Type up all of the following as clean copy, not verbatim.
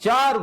4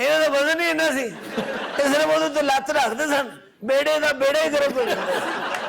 ਇਹਨਾਂ ਦਾ ਵਜ਼ਨ ਹੀ ਇੰਨਾ ਸੀ, ਇਸਨੇ ਉਹਦੇ ਤੇ ਲੱਤ ਰੱਖਦੇ ਸਨ, ਬੇੜੇ ਦਾ ਬੇੜਾ ਹੀ ਗਰਮ ਹੋ ਜਾਂਦਾ ਸੀ।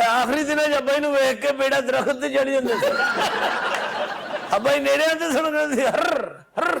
ਆਖਰੀ ਦਿਨਾਂ 'ਚ ਅੱਬਾ ਜੀ ਨੂੰ ਵੇਖ ਕੇ ਬੇੜਾ ਦਰਖਤ ਤੇ ਚੜ ਜਾਂਦਾ ਸੀ। ਅੱਬਾ ਜੀ ਨੇੜੇ ਆਉਂਦੇ ਸੁਣ ਰਹੇ ਸੀ, ਹਰ ਹਰ।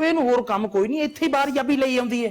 ਇਹਨੂੰ ਹੋਰ ਕੰਮ ਕੋਈ ਨਹੀਂ, ਇੱਥੇ ਹੀ ਬਾਹਰ ਜਾਬੀ ਲਈ ਆਉਂਦੀ ਹੈ।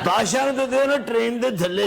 ਬਾਦਸ਼ਾਹ ਨੂੰ ਤਾਂ ਦਿਓ ਨਾ ਟ੍ਰੇਨ ਦੇ ਥੱਲੇ।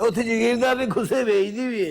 ਉੱਥੇ ਜਗੀਰਦਾਰ ਨੇ ਖੁੱਸੇ ਵੇਚਦੀ ਵੀ ਹੈ।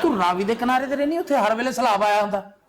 ਤੂੰ ਰਾਵੀ ਦੇ ਕਿਨਾਰੇ ਤੇ ਰਹਿਨੀ, ਉੱਥੇ ਹਰ ਵੇਲੇ ਸਲਾਬ ਆਇਆ ਹੁੰਦਾ।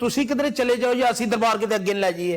ਤੁਸੀਂ ਕਿਧਰੇ ਚਲੇ ਜਾਓ ਜਾਂ ਅਸੀਂ ਦਰਬਾਰ ਕਿਤੇ ਅੱਗੇ ਲੈ ਜਾਈਏ।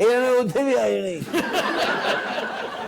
ਇਹਨਾਂ ਉੱਥੇ ਵੀ ਆਏ ਨਹੀਂ।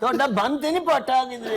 ਤੁਹਾਡਾ ਬੰਦ ਤੇ ਨਹੀਂ ਪਾਟਾ ਕਿਧਰੇ।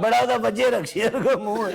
ਬੜਾ ਉਹਦਾ ਬੱਜੇ ਰਖਸ਼ੀਰ ਕੋ ਮੂੰਹ ਹੈ।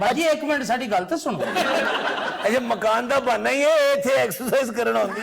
ਬਾਜੀ ਇੱਕ ਮਿੰਟ ਸਾਡੀ ਗੱਲ ਤਾਂ ਸੁਣੋ। ਅਜੇ ਮਕਾਨ ਦਾ ਬਹਾਨਾ ਹੀ ਹੈ, ਇੱਥੇ ਐਕਸਰਸਾਈਜ਼ ਕਰਨ ਆਉਂਦੀ।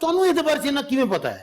ਤੁਹਾਨੂੰ ਇਹਦੇ ਬਾਰੇ ਨਾ ਕਿਵੇਂ ਪਤਾ ਹੈ?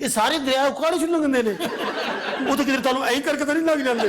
ਇਹ ਸਾਰੇ ਦਰਿਆ ਉਕਾੜੇ ਚ ਲੰਘਦੇ ਨੇ। ਉਹ ਤਾਂ ਕਿਧਰ ਤੁਹਾਨੂੰ ਐਂ ਕਰਕੇ ਤਾਂ ਨਹੀਂ ਲੱਗ ਜਾਂਦੇ।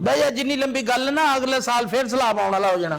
ਬਈ ਇਹ ਜਿੰਨੀ ਲੰਬੀ ਗੱਲ ਨਾ, ਅਗਲੇ ਸਾਲ ਫੇਰ ਸਲਾਬ ਆਉਣ ਵਾਲਾ ਹੋ ਜਾਣਾ।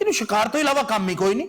ਇਹਨੂੰ ਸ਼ਿਕਾਰ ਤੋਂ ਇਲਾਵਾ ਕੰਮ ਹੀ ਕੋਈ ਨਹੀਂ।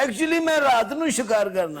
ਐਕਚੁਅਲੀ ਮੈਂ ਰਾਤ ਨੂੰ ਸ਼ਿਕਾਰ ਕਰਨਾ।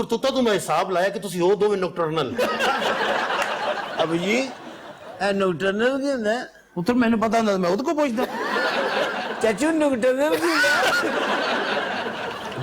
ਕਰਤੂਤਾਂ ਤੋਂ ਮੈਂ ਹਿਸਾਬ ਲਾਇਆ ਕਿ ਤੁਸੀਂ ਉਹ ਦੋਵੇਂ ਨੌਕਟਰਨਲ। ਅਬ ਜੀ ਇਹ ਨੋਕਟਰਨਲ ਕੀ ਹੁੰਦਾ? ਪੁੱਤਰ ਮੈਨੂੰ ਪਤਾ ਹੁੰਦਾ ਮੈਂ ਉਹਦੇ ਕੋਲ ਪੁੱਛਦਾ। ਚਾਚੂ ਨੋਕਟਰਨਲ ਕੀ ਹੁੰਦਾ?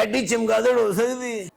ਐਡੀ ਚਮਗਾਦੜ ਹੋ ਸਕਦੀ ਹੈ?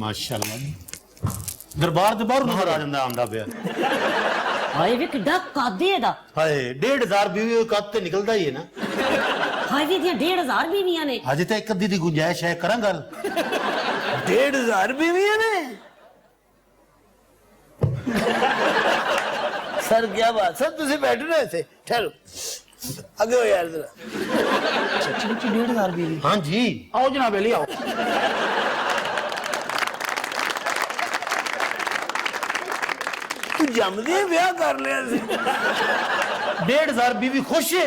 ਮਾਸ਼ਾਅੱਲਾ ਦਰਬਾਰ ਦੇ ਬਾਹਰ ਨਜ਼ਰ ਆ ਜਾਂਦਾ ਆਉਂਦਾ ਪਿਆ। ਹਾਏ ਵੇ ਕਿੱਡਾ ਕਾਦੇ ਇਹਦਾ। ਹਾਏ 1.5 ਬੀਵੀ ਕੱਦ ਤੇ ਨਿਕਲਦਾ ਹੀ ਹੈ ਨਾ। ਹਾਏ ਵੇ ਦੀਆਂ 1.500 ਬੀਵੀਆਂ ਨੇ। ਅਜੇ ਤਾਂ ਇੱਕ ਅੱਧੀ ਦੀ ਗੁੰਜਾਇਸ਼ ਹੈ, ਕਰਾਂ ਗੱਲ। 1.5 ਬੀਵੀਆਂ ਨੇ? ਸਰ ਕੀ ਬਾਤ, ਸਰ ਤੁਸੀਂ ਬੈਠੋ ਨਾ ਇੱਥੇ, ਠਹਿਰੋ ਅੱਗੇ ਹੋ ਯਾਰ ਜਰਾ। ਸੱਚੀ ਮੁੱਚੀ 1.5 ਬੀਵੀ? ਹਾਂ ਜੀ, ਆਓ ਜਨਾਬ ਲਈ ਆਓ। ਤੂੰ ਜੰਮਦੇ ਵਿਆਹ ਕਰ ਲਿਆ ਸੀ? 1.5 ਬੀਵੀ ਖੁਸ਼ ਹੈ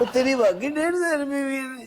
ਉਹ ਤੇਰੀ ਵਾਗੀ 1.5 ਬੀਵੀ ਨੇ?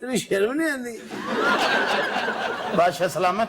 ਤੈਨੂੰ ਸ਼ਰਮ ਨਹੀਂ ਆਉਂਦੀ? ਬਾਦਸ਼ਾਹ ਸਲਾਮਤ।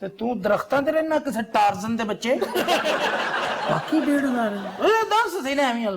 ਤੇ ਤੂੰ ਦਰਖਤਾਂ ਤੇ ਰਹਿਣਾ ਕਿਸੇ ਟਾਰਜ਼ਨ ਦੇ ਬੱਚੇ? ਬਾਕੀ 1.5 ਦੱਸ ਸਹੀ ਨਾ ਐਵੇਂ ਗੱਲ।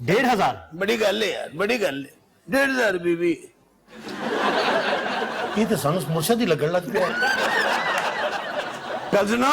1.5। ਬੜੀ ਗੱਲ ਹੈ ਯਾਰ, ਬੜੀ ਗੱਲ ਹੈ। 1.5 ਬੀਬੀ। ਇਹ ਤਾਂ ਸਾਨੂੰ ਮੁਰਸ਼ਦ ਹੀ ਲੱਗਣ ਲੱਗ ਪਿਆ। ਗੱਲ ਸੁਣੋ,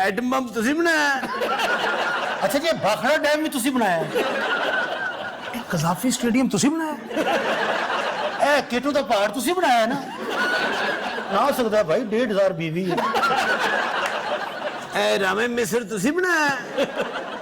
ਐਟਮ ਬੰਬ ਤੁਸੀਂ ਬਣਾਇਆ? ਅੱਛਾ ਜੀ, ਭਾਖੜਾ ਡੈਮ ਵੀ ਤੁਸੀਂ ਬਣਾਇਆ? ਕਜ਼ਾਫੀ ਸਟੇਡੀਅਮ ਤੁਸੀਂ ਬਣਾਇਆ? ਇਹ ਕੇਟੂ ਦਾ ਪਹਾੜ ਤੁਸੀਂ ਬਣਾਇਆ ਨਾ? ਨਾ ਹੋ ਸਕਦਾ ਭਾਈ, 1.5 ਬੀਵੀ ਹੈ। ਇਹ ਰਾਮੇ ਮਿਸਰ ਤੁਸੀਂ ਬਣਾਇਆ?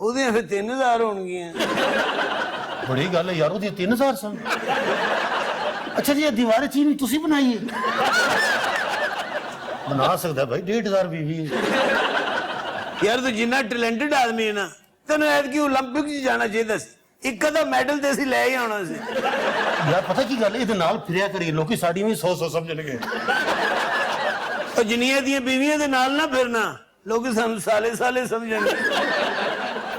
ਉਹਦੀਆਂ ਫਿਰ 3000 ਹੋਣਗੀਆਂ। ਬੜੀ ਗੱਲ ਹੈ ਯਾਰ, ਉਹਦੀ 3000 ਸਨ। ਅੱਛਾ ਜੀ, ਇਹ ਦੀਵਾਰ ਚੀਨੀ ਤੁਸੀਂ ਬਣਾਈ ਹੈ? ਬਣਾ ਸਕਦਾ ਭਾਈ, 1.5 ਬੀਵੀ ਹੈ। ਯਾਰ ਤੂੰ ਜਿੰਨਾ ਟੈਲੈਂਟਡ ਆਦਮੀ ਹੈ ਨਾ, ਤੈਨੂੰ ਐਤਕੀ 올림픽 'ਚ ਜਾਣਾ ਚਾਹੀਦਾ ਸੀ। ਇੱਕ ਅੱਧਾ ਮੈਡਲ ਤੇ ਅਸੀਂ ਲੈ ਹੀ ਆਉਣਾ ਸੀ। ਯਾਰ ਪਤਾ ਕੀ ਗੱਲ ਹੈ, ਇਹਦੇ ਨਾਲ ਫਿਰਿਆ ਕਰੀ, ਲੋਕੀ ਸਾਡੀ ਵੀ 100 ਸਮਝਣਗੇ। ਉਹ ਜਿੰਨੀਆਂ ਦੀਆਂ ਬੀਵੀਆਂ ਦੇ ਨਾਲ ਨਾ ਫਿਰਨਾ, ਲੋਕੀ ਸਾਨੂੰ ਸਾਲੇ ਸਾਲੇ ਸਮਝਣਗੇ।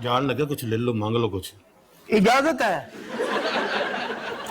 ਜਾਣ ਲੱਗਾ ਕੁਝ ਲੈ ਲਓ, ਮੰਗ ਲਓ ਕੁਝ। ਇਜਾਜ਼ਤ ਹੈ?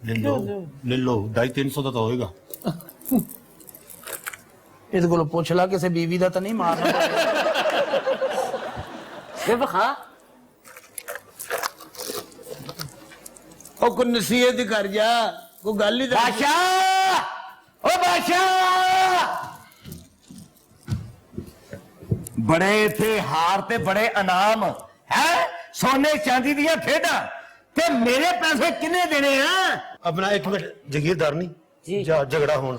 ਲੈ ਲਓ, ਲੈ ਲਓ। 250-300 ਦਾ ਤਾਂ ਹੋਏਗਾ। ਇਹਦੇ ਕੋਲੋਂ ਪੁੱਛ ਲਾ, ਕਿਸੇ ਬੀਵੀ ਦਾ ਤਾਂ ਨਹੀਂ ਮਾਰਨਾ। ਵੇ ਵਖਾ। ਉਹ ਕੋਈ ਨਸੀਹਤ ਕਰ ਜਾ, ਕੋਈ ਗੱਲ ਹੀ ਤਾਂ। ਬਾਦਸ਼ਾਹ, ਓ ਬਾਦਸ਼ਾਹ, ਬੜੇ ਥੇ ਹਾਰ ਤੇ ਬੜੇ ਇਨਾਮ ਹੈ, ਸੋਨੇ ਚਾਂਦੀ ਦੀਆਂ ਖੇਡਾਂ, ਤੇ ਮੇਰੇ ਪੈਸੇ ਕਿੰਨੇ ਦੇਣੇ ਆ? ਆਪਣਾ ਇੱਕ ਮਿੰਟ ਜਗੀਰਦਾਰ ਨਹੀਂ ਜਾ, ਝਗੜਾ ਹੋਣ।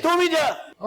ਤੂੰ ਵੀ ਜਾ।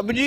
ਅਬ ਜੀ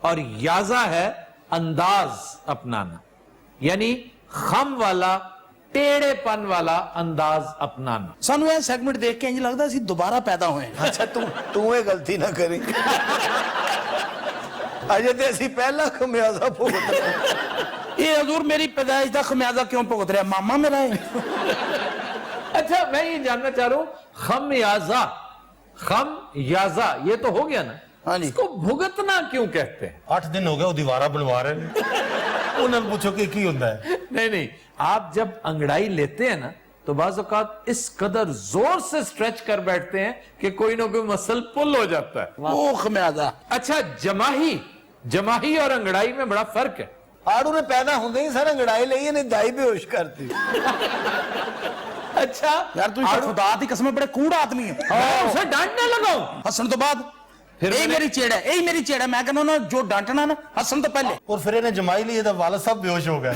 اور یازا ہے انداز اپنانا, یعنی خم والا ٹیڑے پن والا انداز اپنانا. سانو یہ سیگمنٹ دیکھ کے انج لگتا اسی دوبارہ پیدا ہوئے ہیں. اچھا تو یہ غلطی نہ کریں, اجے تے اسی پہلا خمیازہ بھگت رہے ہیں. یہ حضور میری پیدائش کا خمیازہ کیوں بھگت رہا ہے؟ ماما میرا ہے. اچھا میں یہ جاننا چاہ رہا ہوں, خم یازا یہ تو ہو گیا نا, ہاں جی. اس کو بھگتنا کیوں کہتے ہیں؟ 8 دن ہو گئے وہ دیوارہ بنوا رہے ہیں, انہیں پوچھو کہ کی ہوتا ہے. نہیں, آپ جب انگڑائی لیتے ہیں نا تو بعض اوقات اس قدر زور سے سٹریچ کر بیٹھتے ہیں کہ کوئی نہ کوئی مسل پل ہو جاتا ہے. وہ خمیازہ. اچھا جماہی اور انگڑائی میں بڑا فرق ہے. آڑو نے پیدا ہوندے ہی سر انگڑائی لئی نے دائی بے ہوش کرتی. اچھا یار تو خدا دی قسم بڑے کوڑ آدمی ہے. میں اسے ڈانٹنے لگا ہوں. ہسن تو بعد یہی میری چیڑ ہے, یہی میری چیڑ ہے. میں کہنا جو ڈانٹنا نا ہسن تو پہلے. اور پھر انہیں جمائی لی تو والد صاحب بے ہوش ہو گئے.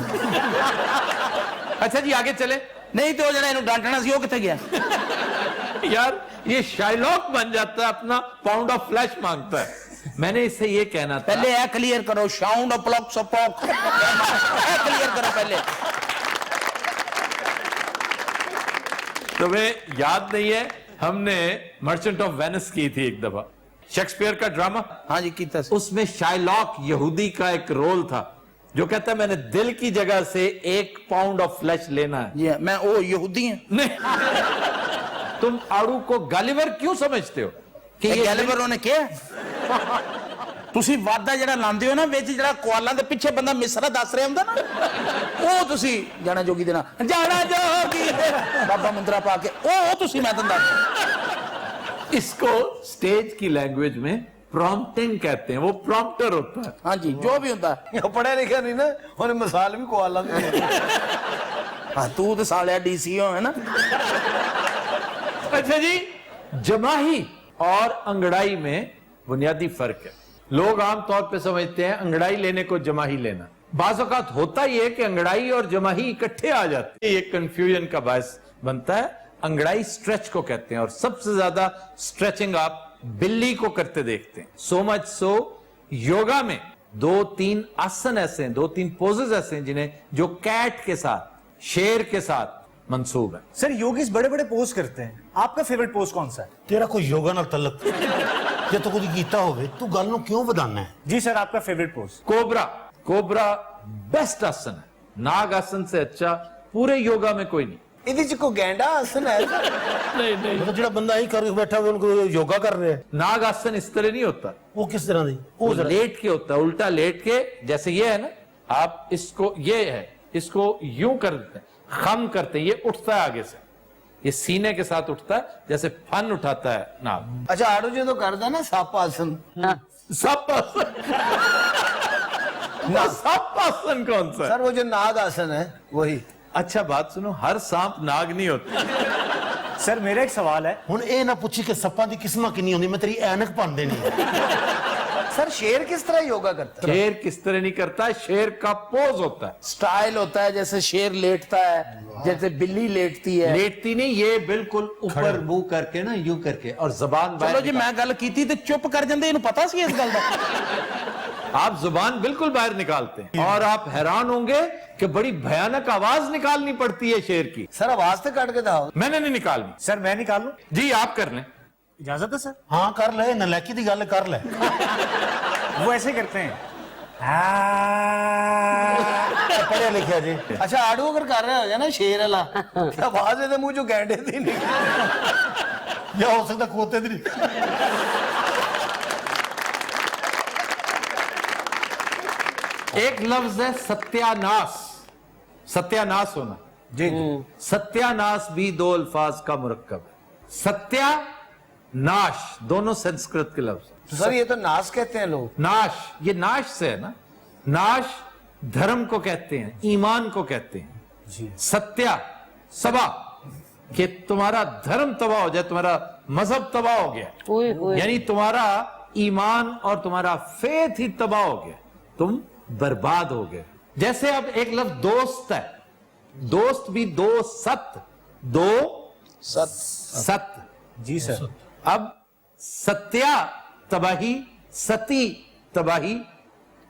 اچھا جی آگے چلے. نہیں تو جڑا انہوں ڈانٹنا سی وہ کتے گیا؟ یار یہ شائلوک بن جاتا ہے, اپنا پاؤنڈ آف فلیش مانگتا ہے. میں نے اس سے یہ کہنا تھا, پہلے اے کلیئر کرو, شاؤنڈ آف پلک سپوک اے کلیئر کرو پہلے. تمہیں یاد نہیں ہے ہم نے مرچنٹ آف وینس کی تھی ایک دفعہ, شیکسپیئر کا ڈراما. ہاں جی کیتا سی. اس میں شائلوک یہودی کا ایک رول تھا جو کہتا ہے میں نے دل کی جگہ سے 1 پاؤنڈ آف فلیش لینا ہے. جی میں او یہودی ہیں. نہیں, تم آڑو کو گالیور کیوں سمجھتے ہو کہ یہ یہ گیلیور نے کیا تسی وعدہ جڑا لاندے ہو نا وچ جڑا کوالاں دے پیچھے بندہ مصرا دس رہا ہوندا نا, او تسی جانا جوگی دینا جانا جوگی بابا مندرا پا کے او تسی میں دندا. اس کو سٹیج کی لینگویج میں پرومپٹنگ کہتے ہیں, وہ پرومپٹر ہوتا ہے. ہاں جی جو بھی ہوتا ہے. پڑھے لکھا نہیں نا, انہیں مثال بھی کوالا دی. ہاں تو تے سالیا ڈی سی او ہے نا. اچھا جی, جماہی اور انگڑائی میں بنیادی فرق ہے. لوگ عام طور پہ سمجھتے ہیں انگڑائی لینے کو جماہی لینا. بعض اوقات ہوتا یہ کہ انگڑائی اور جماہی اکٹھے آ جاتے ہیں, یہ کنفیوژن کا باعث بنتا ہے. انگڑائی سٹریچ کو کہتے ہیں, اور سب سے زیادہ سٹریچنگ آپ بلی کو کرتے دیکھتے ہیں. سو مچ سو یوگا میں 2-3 آسن ایسے ہیں, 2-3 پوزز ایسے ہیں جنہیں جو کیٹ کے ساتھ, شیر کے ساتھ منسوب ہے. سر یوگیز بڑے بڑے پوز کرتے ہیں, آپ کا فیوریٹ پوز کون سا ہے؟ تیرا کوئی یوگا نال تعلق جے تو کوئی کیتا ہوئے تو گل نو کیوں بدانا ہے؟ جی سر آپ کا فیوریٹ پوز؟ کوبرا بیسٹ آسن ہے. ناگ آسن سے اچھا پورے یوگا میں کوئی نہیں. ادھی چ کوئی گینڈا آسن ہے؟ نہیں, مطلب جڑا بندہ ہی کر بیٹھا ہوا ان کو یوگا کر رہے ہیں. ناگ آسن اس طرح نہیں ہوتا. وہ کس طرح دی؟ وہ لیٹ کے ہوتا ہے, الٹا لیٹ کے, جیسے یہ ہے نا, آپ اس کو یہ ہے, اس کو یوں کر دیتے ہیں, خم کرتے ہیں, یہ اٹھتا ہے آگے سے, یہ سینے کے ساتھ اٹھتا ہے جیسے فن اٹھاتا ہے ناگ. اچھا آڑو جی تو کردا نا سپ آسن. سپ آسن سپ آسن کون سا ہے؟ سر وہ جو ناگ آسن ہے وہی. اچھا بات سنو, ہر سانپ ناگ نہیں ہوتا. سر میرا ایک سوال ہے, ہن اے نہ پوچھی کہ سپاں دی قسماں کنی ہوندی, میں تیری اینک پن دینی ہے. سر شیر کس طرح یوگا کرتا ہے؟ شیر کس طرح نہیں کرتا ہے, شیر کا پوز ہوتا ہے, سٹائل ہوتا ہے, جیسے شیر لیٹتا ہے, جیسے بلی لیٹتی ہے. لیٹتی نہیں, یہ بالکل اوپر منہ کر کے نا, یوں کر کے, اور زبان چلو باہر جی میں گل کیتی تے چپ کر جاندے, اینو پتہ سی اس گل دا. آپ زبان بالکل باہر نکالتے ہیں, اور آپ حیران ہوں گے کہ بڑی بھیانک آواز نکالنی پڑتی ہے شیر کی. سر آواز تے کٹ کے داؤ. میں نے نہیں نکالنی. سر میں نکالوں؟ جی آپ کر لیں. اجازت ہے سر؟ ہاں کر لے, نلیکی دی گل کر لے. وہ ایسے کرتے ہیں. پڑھیا لکھیا جی. اچھا آڑو اگر کر رہا ہو جائے نا شیر والا, آواز دے منہ جو گینڈے دی نہیں, یا ہو سکتا کھوتے دی نہیں. ایک لفظ ہے ستیاناس. ستیاناس ہونا, جی جی. ستیاناس بھی 2 الفاظ کا مرکب ہے. ستیا ناش دونوں سنسکرت کے لفظ. سر یہ تو ناس کہتے ہیں لوگ. ناش, یہ ناش سے ہے نا. ناش دھرم کو کہتے ہیں, ایمان کو کہتے ہیں. ستیا سبا, کہ تمہارا دھرم تباہ ہو جائے, تمہارا مذہب تباہ ہو گیا, یعنی تمہارا ایمان اور تمہارا فیتھ ہی تباہ ہو گیا, تم برباد ہو گئے. جیسے اب ایک لفظ دوست ہے, دوست بھی 2 ست, 2 ست. جی سر. اب ستیا تباہی, ستی تباہی,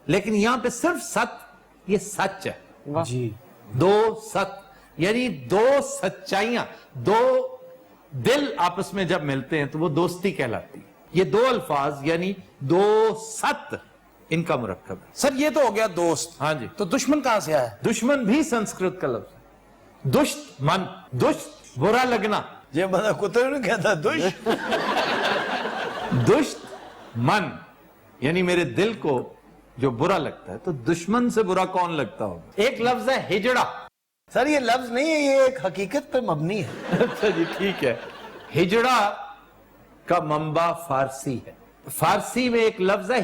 لیکن یہاں پہ صرف ست یہ سچ ہے جی دو ست یعنی دو سچائیاں دو دل آپس میں جب ملتے ہیں تو وہ دوستی کہلاتی ہے یہ دو الفاظ یعنی دو ست ان کا مرکب ہے سر یہ تو ہو گیا دوست ہاں جی تو دشمن کہاں سے آیا دشمن بھی سنسکرت کا لفظ ہے دشت من دشت برا لگنا یہ بندہ کتے نہیں کہتا دش دشت من یعنی میرے دل کو جو برا لگتا ہے تو دشمن سے برا کون لگتا ہوگا ایک لفظ ہے ہجڑا سر یہ لفظ نہیں ہے یہ ایک حقیقت پہ مبنی ہے اچھا جی ٹھیک ہے ہجڑا کا منبع فارسی ہے فارسی میں ایک لفظ ہے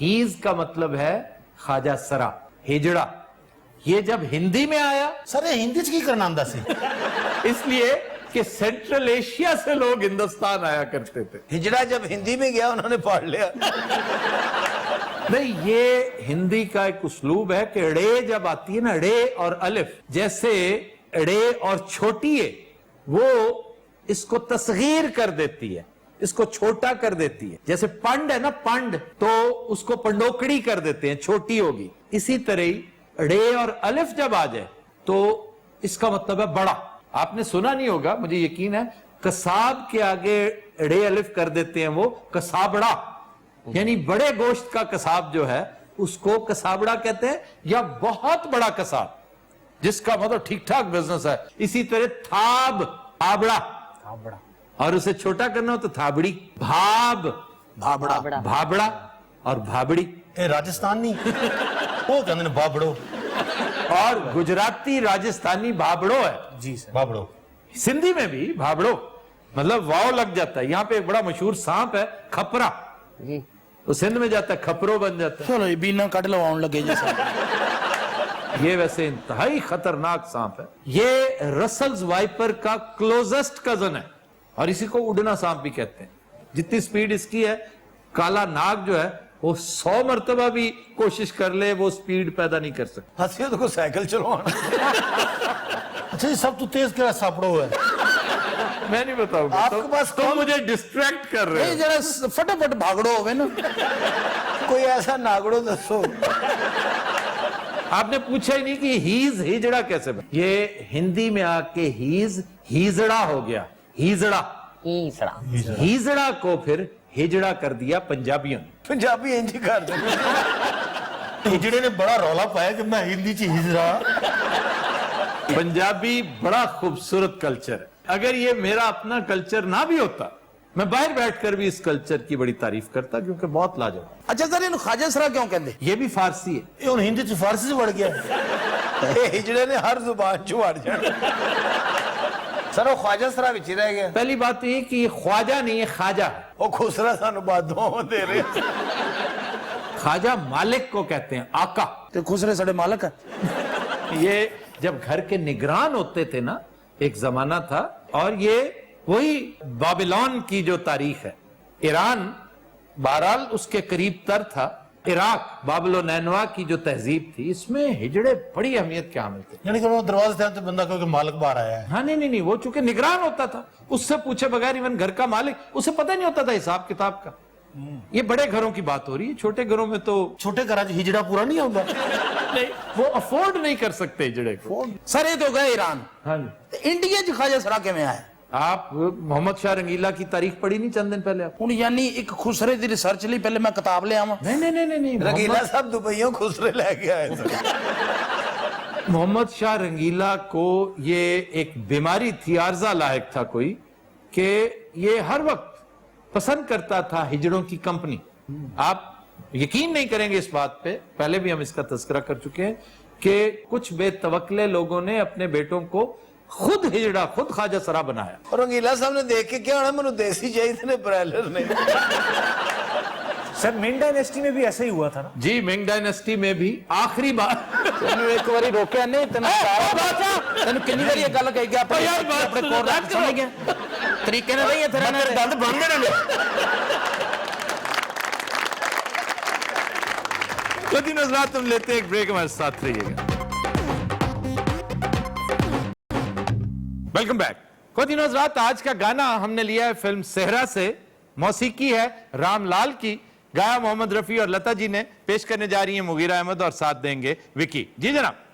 ہیز کا مطلب ہے خواجہ سرا ہجڑا یہ جب ہندی میں آیا سر یہ ہندی کی کرنا آمدہ سے اس لیے کہ سینٹرل ایشیا سے لوگ ہندوستان آیا کرتے تھے ہجڑا جب ہندی میں گیا انہوں نے پڑھ لیا نہیں یہ ہندی کا ایک اسلوب ہے کہ ڑے جب آتی ہے نا ڑے اور الف جیسے ڑے اور چھوٹی ہے وہ اس کو تصغیر کر دیتی ہے اس کو چھوٹا کر دیتی ہے جیسے پنڈ ہے نا پنڈ تو اس کو پنڈوکڑی کر دیتے ہیں چھوٹی ہوگی اسی طرح ہی ڑے اور الف جب آ جائے تو اس کا مطلب ہے بڑا آپ نے سنا نہیں ہوگا مجھے یقین ہے کساب کے آگے ڑے الف کر دیتے ہیں وہ کسابڑا یعنی بڑے گوشت کا کساب جو ہے اس کو کسابڑا کہتے ہیں یا بہت بڑا کساب جس کا مطلب ٹھیک ٹھاک بزنس ہے اسی طرح تھاب آبڑا اور اسے چھوٹا کرنا ہو تو تھابڑی بھاب بھابڑا اور بھابڑی اے راجستان نہیں وہ کہتے ہیں بابڑو اور گجراتی راجستانی بھابڑو ہے جی سر بابڑو سندھی میں بھی بھابڑو مطلب واو لگ جاتا ہے یہاں پہ ایک بڑا مشہور سانپ ہے کھپرا تو سندھ میں جاتا ہے کھپرو بن جاتا چلو یہ بینا کٹ لو آن لگے جیسا ہے یہ ویسے انتہائی خطرناک سانپ ہے یہ رسلز وائپر کا کلوزسٹ کزن ہے اور اسی کو اڑنا سانپ بھی کہتے ہیں جتنی سپیڈ اس کی ہے کالا ناگ جو ہے وہ 100 مرتبہ بھی کوشش کر لے وہ سپیڈ پیدا نہیں کر سکتا حسیت کو سائیکل چلوانا اچھا یہ سب تو تیز کیا ساپڑو ہے میں نہیں بتاؤں گا آپ کے پاس تم مجھے ڈسٹریکٹ کر رہے نہیں ہو ذرا فٹافٹ بھاگڑو ہوئے نا کوئی ایسا ناگڑو دسو آپ نے پوچھا ہی نہیں کہ ہیز ہجڑا کیسے بنا یہ ہندی میں آ کے ہیزڑا ہو گیا ہیزڑا کو پھر ہجڑا کر دیا پنجابیوں نے پنجابی انجی کر دیں ہجڑے نے بڑا رولا پایا کہ میں ہندی چی ہجڑا پنجابی بڑا خوبصورت کلچر ہے اگر یہ میرا اپنا کلچر نہ بھی ہوتا میں باہر بیٹھ کر بھی اس کلچر کی بڑی تعریف کرتا کیونکہ بہت لاجواب اچھا سر ان خواجہ سرا کیوں کہتے یہ بھی فارسی ہے یہ ان ہندی چی فارسی سے بڑھ گیا یہ ہجڑے نے ہر زبان چھوڑ جانا سر وہ خواجہ سرا بچی رہ گیا پہلی بات یہ کہ یہ خواجہ نہیں ہے خواجہ ہے وہ خسرا سانو بعد دعاوں دے رہے خواجہ مالک کو کہتے ہیں آقا تو خسرے سڑے مالک ہے یہ جب گھر کے نگران ہوتے تھے نا ایک زمانہ تھا اور یہ وہی بابلون کی جو تاریخ ہے ایران بہرحال اس کے قریب تر تھا عراق بابل و نینوا کی جو تہذیب تھی اس میں ہجڑے بڑی اہمیت کے حامل تھے یعنی کہ وہ دروازے سے آتے بندہ کوئی مالک باہر آیا ہے ہاں نہیں وہ چونکہ نگران ہوتا تھا اس سے پوچھے بغیر ایون گھر کا مالک اسے پتہ نہیں ہوتا تھا حساب کتاب کا یہ بڑے گھروں کی بات ہو رہی ہے چھوٹے گھروں میں تو چھوٹے گھر ہجڑا پورا نہیں ہوگا وہ افورڈ نہیں کر سکتے ہجڑے کو سر یہ تو گئے ایران ہاں جی انڈیا چ خواجہ سرا کے میں آیا آپ محمد شاہ رنگیلا کی تاریخ پڑھی نہیں چند دن پہلے آپ ہوں یعنی ایک خسرے دی ریسرچ لی پہلے میں کتاب لے آواں نہیں رنگیلا صاحب دبئیوں خسرے لے کے آئے محمد شاہ رنگیلا کو یہ ایک بیماری تھی عارضہ لاحق تھا کوئی کہ یہ ہر وقت پسند کرتا تھا ہجڑوں کی کمپنی آپ یقین نہیں کریں گے اس بات پہ پہلے بھی ہم اس کا تذکرہ کر چکے ہیں کہ کچھ بے توکلے لوگوں نے اپنے بیٹوں کو خود ہجڑا خود خواجہ سرا بنایا اور رنگیلا صاحب نے دیکھ کے کیا ہونا منو دیسی چاہیے تھے برائلر نے سر مین ڈائنیسٹی میں بھی ایسا ہی ہوا تھا نا جی منگ ڈائنیسٹی میں بھی آخری بار ایک باری روکیا نہیں تینوں کنی باری یہ گل کہی گیا اپنے کور سمجھ گیا طریقے نہ نہیں ہے تیرا دند بن گئے نا کچھ نظرات تم لیتے ایک بریک ہمارے ساتھ رہیے گا ویلکم بیک کچھ نظرات آج کا گانا ہم نے لیا ہے فلم صحرا سے موسیقی ہے رام لال کی گایا محمد رفیع اور لتا جی نے، پیش کرنے جا رہی ہیں مغیرہ احمد اور ساتھ دیں گے وکی. جی جناب.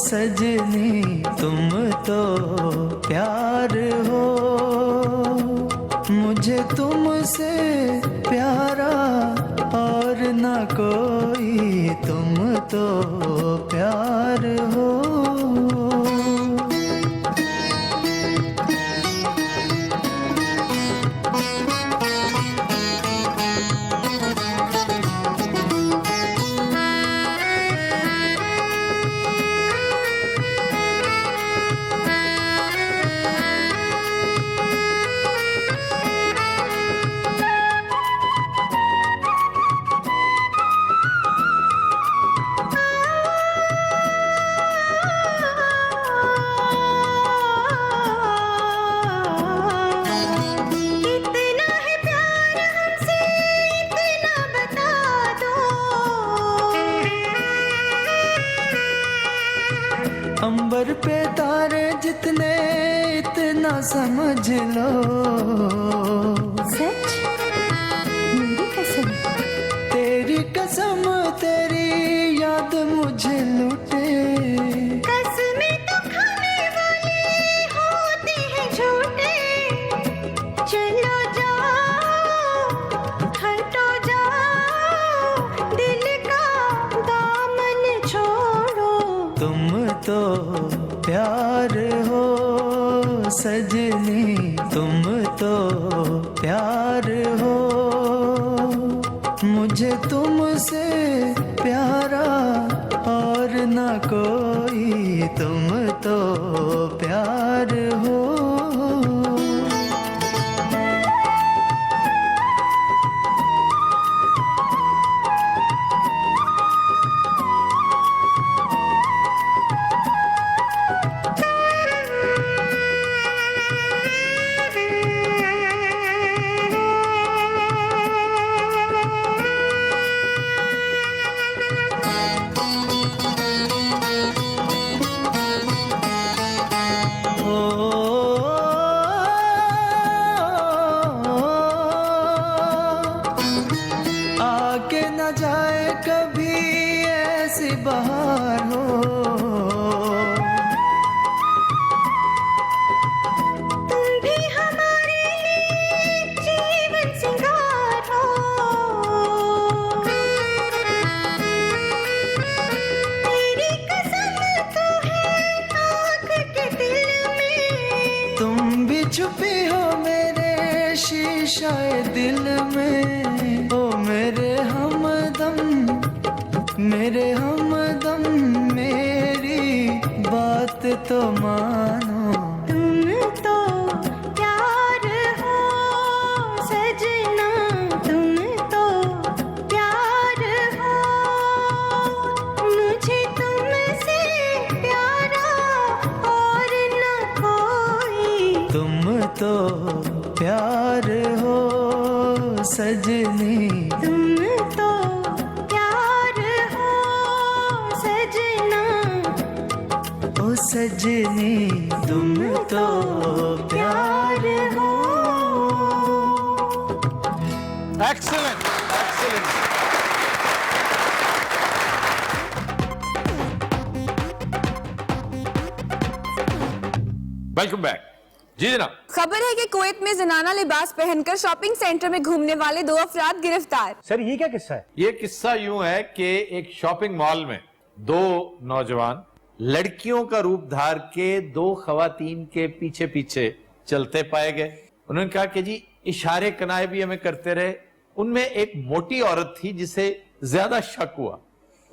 سجنی تم تو پیار ہو، مجھے تم سے پیارا اور نہ کوئی، تم تو پیار ہو. امبر پہ تارے جتنے اتنا سمجھ لو، سچ میری قسم، تیری قسم تیری یاد مجھے لوٹے. قسمیں تو کھانے والے ہوتے ہیں جھوٹے، چلو جاؤ ہٹو جاؤ دل کا دامن چھوڑو. تم تو پیار ہو سجنی تم تو پیار ہو، مجھے تم سے پیارا اور نہ کوئی، تم تو پیار ہو. آگے نہ جائے کبھی ایسی بہار ہو، تم بھی ہمارے لیے جیون سنگار ہو، تیری قسم تو ہے آنکھ کے دل میں، تم بھی چھپی ہو میرے شیشہ دل میں. او میرے ہمدم میرے ہمدم میری بات تو مانو. تم تو پیار ہو سجنا، تم تو پیار ہو، مجھے تم سے پیارا اور نہ کوئی. تم تو پیار ہو سجنی تم تو پیار ہو سجنا، او سجنی تم تو پیار ہو. Excellent excellent. Welcome back. جی جناب. خبر ہے کہ کویت میں زنانہ لباس پہن کر شاپنگ سینٹر میں گھومنے والے 2 افراد گرفتار. سر یہ کیا قصہ ہے؟ یہ قصہ یوں ہے کہ ایک شاپنگ مال میں 2 نوجوان لڑکیوں کا روپ دھار کے 2 خواتین کے پیچھے پیچھے چلتے پائے گئے. انہوں نے کہا کہ جی اشارے کنائے بھی ہمیں کرتے رہے. ان میں ایک موٹی عورت تھی جسے زیادہ شک ہوا.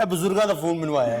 ਇਹ ਬਜ਼ੁਰਗਾਂ ਦਾ ਫੋਨ ਮੈਨੂੰ ਆਇਆ ਹੈ।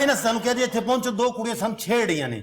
ਇਹਨਾਂ ਸਾਨੂੰ ਕਹਿੰਦੇ ਇੱਥੇ ਪਹੁੰਚੋ, ਦੋ ਕੁੜੀਆਂ ਸਾਨੂੰ ਛੇੜ ਰਹੀਆਂ ਨੇ।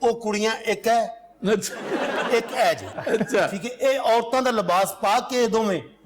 ਉਹ ਕੁੜੀਆਂ ਇੱਕ ਹੈ ਇੱਕ ਹੈ ਜੀ। ਅੱਛਾ। ਠੀਕ ਹੈ, ਇਹ ਔਰਤਾਂ ਦਾ ਲਿਬਾਸ ਪਾ ਕੇ ਇਹ ਦੋਵੇਂ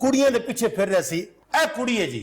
ਕੁੜੀਆਂ ਦੇ ਪਿੱਛੇ ਫਿਰ ਰਹੇ ਸੀ। ਇਹ ਕੁੜੀ ਹੈ ਜੀ।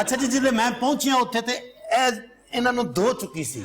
ਅੱਛਾ ਜੀ ਜਦੋਂ ਮੈਂ ਪਹੁੰਚਿਆ ਉੱਥੇ ਤੇ ਇਹ ਇਹਨਾਂ ਨੂੰ ਧੋ ਚੁੱਕੀ ਸੀ।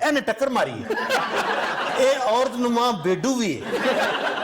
ਇਹਨੇ ਟੱਕਰ ਮਾਰੀ ਹੈ। ਇਹ ਔਰਤ ਨੂੰ ਮਾਂ ਬੇਡੂ ਵੀ ਹੈ।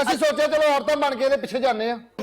ਅਸੀਂ ਸੋਚਿਆ ਚਲੋ ਔਰਤਾਂ ਬਣ ਕੇ ਇਹਦੇ ਪਿੱਛੇ ਜਾਂਦੇ ਆ।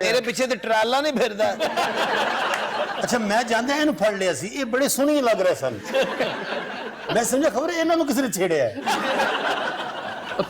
ਤੇਰੇ ਪਿੱਛੇ ਤੇ ਟਰਾਲਾ ਨਹੀਂ ਫਿਰਦਾ। ਅੱਛਾ ਮੈਂ ਜਾਂਦੇ ਇਹਨੂੰ ਫੜ ਲਿਆ ਸੀ, ਇਹ ਬੜੇ ਸੋਹਣੇ ਲੱਗ ਰਹੇ ਸਨ। ਮੈਂ ਸਮਝਿਆ ਖਬਰ ਇਹਨਾਂ ਨੂੰ ਕਿਸੇ ਨੇ ਛੇੜਿਆ ਹੈ।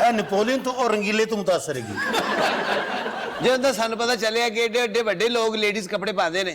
ਇਹ ਨੇਪੋਲੀਅਨ ਤੋਂ ਔਰ ਰੰਗੀਲੇ ਤੋਂ ਮੁਤਾਸਰ ਹੈਗੀ। ਜਦੋਂ ਤਾਂ ਸਾਨੂੰ ਪਤਾ ਚੱਲਿਆ ਕਿ ਏਡੇ ਏਡੇ ਵੱਡੇ ਲੋਕ ਲੇਡੀਜ਼ ਕੱਪੜੇ ਪਾਉਂਦੇ ਨੇ।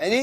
ਹੈ ਜੀ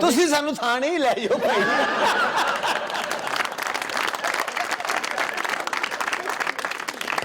ਤੁਸੀਂ ਸਾਨੂੰ ਥਾਣੇ ਹੀ ਲੈ ਜਾਓ ਭਾਈ।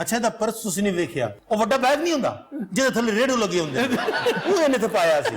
ਅੱਛਾ ਇਹਦਾ ਪਰਸ ਤੁਸੀਂ ਨਹੀਂ ਵੇਖਿਆ, ਉਹ ਵੱਡਾ ਬੈਗ ਨਹੀਂ ਹੁੰਦਾ ਜਿਹਦੇ ਥੱਲੇ ਰੇਡੀਓ ਲੱਗੇ ਹੁੰਦੇ, ਉਹ ਇਹਨੇ ਤੇ ਪਾਇਆ ਸੀ।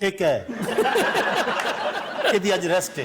ਇੱਕ ਹੈ ਇਹਦੀ ਅੱਜ ਰੈਸਟ ਹੈ,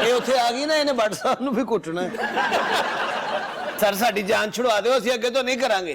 ਇਹ ਉੱਥੇ ਆ ਗਈ ਨਾ, ਇਹਨੇ ਬੱਟ ਸਾਹਿਬ ਨੂੰ ਵੀ ਕੁੱਟਣਾ ਸਰ। ਸਾਡੀ ਜਾਨ ਛੁਡਵਾ ਦਿਓ, ਅਸੀਂ ਅੱਗੇ ਤੋਂ ਨਹੀਂ ਕਰਾਂਗੇ।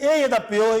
ਇਹ ਇਹਦਾ ਪਿਓ ਹੈ,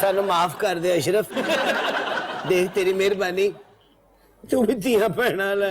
ਸਾਨੂੰ ਮਾਫ ਕਰ ਦੇ ਅਸ਼ਰਫ, ਦੇਖ ਤੇਰੀ ਮਿਹਰਬਾਨੀ, ਤੂੰ ਵੀ ਧੀਆਂ ਭੈਣਾਂ ਲੈ।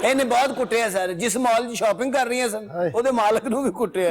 ਇਹਨੇ ਬਹੁਤ ਕੁੱਟਿਆ ਸਰ, ਜਿਸ ਮਾਲ 'ਚ ਸ਼ਾਪਿੰਗ ਕਰ ਰਹੀਆਂ ਸਨ ਉਹਦੇ ਮਾਲਕ ਨੂੰ ਵੀ ਕੁੱਟਿਆ।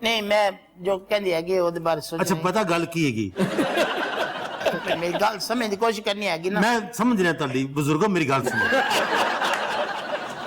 ਨਹੀਂ ਮੈਂ ਜੋ ਕਹਿੰਦੀ ਹੈਗੀ ਉਹਦੇ ਬਾਰੇ ਅੱਛਾ ਸੋਚਣਾ ਪਤਾ ਗੱਲ ਕੀ ਹੈਗੀ ਮੇਰੀ ਗੱਲ ਸਮਝਣ ਦੀ ਕੋਸ਼ਿਸ਼ ਕਰਨੀ ਹੈਗੀ ਨਾ ਮੈਂ ਸਮਝ ਰਿਹਾ ਤੁਹਾਡੀ ਬਜ਼ੁਰਗੋ ਮੇਰੀ ਗੱਲ ਸੁਣੋ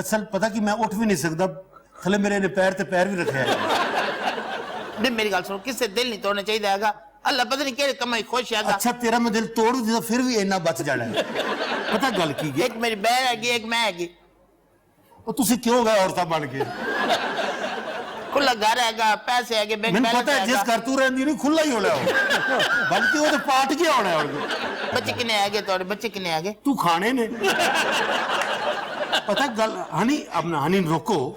ਅਸਲ ਪਤਾ ਕਿ ਮੈਂ ਉੱਠ ਵੀ ਨਹੀਂ ਸਕਦਾ ਥੱਲੇ ਮੇਰੇ ਨੇ ਪੈਰ ਤੇ ਪੈਰ ਵੀ ਰੱਖਿਆ ਹੈ ਨਹੀਂ ਮੇਰੀ ਗੱਲ ਸੁਣੋ ਕਿਸੇ ਦਿਲ ਨਹੀਂ ਤੋੜਨਾ ਚਾਹੀਦਾ ਹੈਗਾ ਅੱਲਾ ਪਤਾ ਨਹੀਂ ਕਿਹੜੇ ਕੰਮਾਂ 'ਚ ਖੁਸ਼ ਹੈਗਾ ਅੱਛਾ ਤੇਰਾ ਮੈਂ ਦਿਲ ਤੋੜ ਦਿੱਤਾ ਫਿਰ ਵੀ ਇੰਨਾ ਬਚ ਜਾਣਾ ਹੈ ਪਤਾ ਗੱਲ ਕੀ ਹੈ ਇੱਕ ਮੇਰੀ ਬਹਿਣ ਹੈਗੀ ਇੱਕ ਮੈਂ ਹੈਗੀ ਉਹ ਤੁਸੀਂ ਕਿਉਂ ਗਏ ਔਰਤਾਂ ਬਣ ਕੇ ਖੁੱਲਾ ਘਰ ਹੈਗਾ ਪੈਸੇ ਹੈਗੇ ਬੈਂਕ ਮੈਨੂੰ ਬੈਲੈਂਸ ਪਤਾ ਹੈ ਜਿਸ ਹੈਗਾ ਘਰ ਤੂੰ ਰਹਿੰਦੀ ਨਹੀਂ ਖੁੱਲਾ ਹੀ ਹੋਣਾ ਉਹ ਬਲਕਿ ਉਹ ਤੇ ਪਾਟ ਕੇ ਆਉਣਾ ਹੁਣ ਬੱਚੇ ਕਿੰਨੇ ਹੈਗੇ ਤੁਹਾਡੇ ਬੱਚੇ ਕਿੰਨੇ ਹੈਗੇ ਤੂੰ ਖਾਣੇ ਨੇ ਪਤਾ ਗੱਲ ਹਨੀ ਆਪਣਾ ਹਨੀ ਨੂੰ ਰੋਕੋ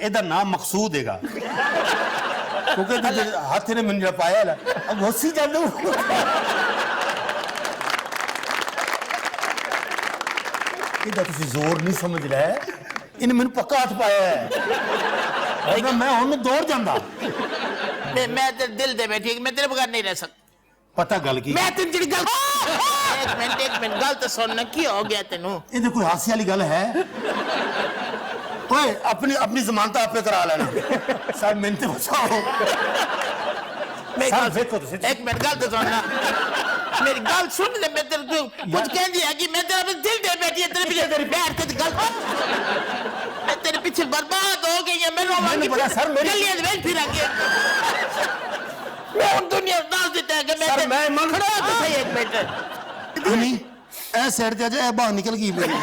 ਇਹਦਾ ਨਾਮ ਮਕਸੂਦ ਹੈਗਾ ਕਿਉਂਕਿ ਤੇ ਹੱਥ ਨੇ ਮੈਨੂੰ ਜਿਹੜਾ ਪਾਇਆ ਨਾ ਅਬ ਹੋਸੀ ਜਾਦੂ ਇਹਦਾ ਤੁਸੀਂ ਜ਼ੋਰ ਨਹੀਂ ਸਮਝ ਰਹੇ ਇਹਨੇ ਮੈਨੂੰ ਪੱਕਾ ਹੱਥ ਪਾਇਆ ਹੈ ਅਗਰ ਮੈਂ ਹੁਣ ਦੌੜ ਜਾਂਦਾ ਮੈਂ ਤੇ ਦਿਲ ਦੇ ਬੈਠੀ ਮੈਂ ਤੇਰੇ ਬਗੈਰ ਨਹੀਂ ਰਹਿ ਸਕਦਾ ਪਤਾ ਗੱਲ ਕੀ ਮੈਂ ਤੈਨੂੰ ਜਿਹੜੀ ਗੱਲ ਇੱਕ ਮਿੰਟ ਗੱਲ ਤਾਂ ਸੁਣਨਾ ਕੀ ਹੋ ਗਿਆ ਤੈਨੂੰ ਇਹਦੇ ਕੋਈ ਹਾਸੇ ਵਾਲੀ ਗੱਲ ਹੈ ਓਏ ਆਪਣੀ ਜ਼ਮਾਨਤ ਆਪੇ ਕਰਾ ਲੈਣਾ ਸਾਹਿਬ ਮੈਨੂੰ ਤੇ ਬਚਾਓ ਮੇਰੀ ਸਰ, ਗੱਲ ਵੇਖੋ ਤੁਸੀਂ। ਇੱਕ ਮਿੰਟ ਗੱਲ ਤਾਂ ਸੁਣਨਾ ਮੇਰੀ ਗੱਲ ਸੁਣ ਲੈ ਮੈਂ ਤੇਰੇ ਤੋਂ ਕੁਝ ਕਹਿੰਦੀ ਹੈ ਕਿ ਮੈਂ ਤੇਰੇ ਦਿਲ ਦੇ ਬੈਠੀ ਹੈ ਤੇਰੇ ਪਿੱਛੇ ਤੇਰੀ ਬੈਠ ਕੇ ਗੱਲ ਮੈਂ ਤੇਰੇ ਪਿੱਛੇ ਬਰਬਾਦ ਹੋ ਗਈ ਹੈ ਮੈਨੂੰ ਬੜਾ ਸਰ, ਮੇਰੀ- ਗਲੀਆਂ ਦੇ ਵਿੱਚ ਫਿਰਾਂਗੇ ਮੈਂ ਹੁਣ ਦੁਨੀਆ ਨਾਲ ਦਿੱਤਾ ਕਿ ਮੈਂ ਸਰ, ਮੈਂ ਮੰਨ- ਖੜਾ ਤਾਂ ਸਹੀ ਇੱਕ ਮਿੰਟ ਨਹੀਂ ਇਹ ਸਾਈਡ ਤੇ ਆ ਜਾ ਇਹ ਬਾਹਰ ਨਿਕਲ ਗਈ ਮੇਰੀ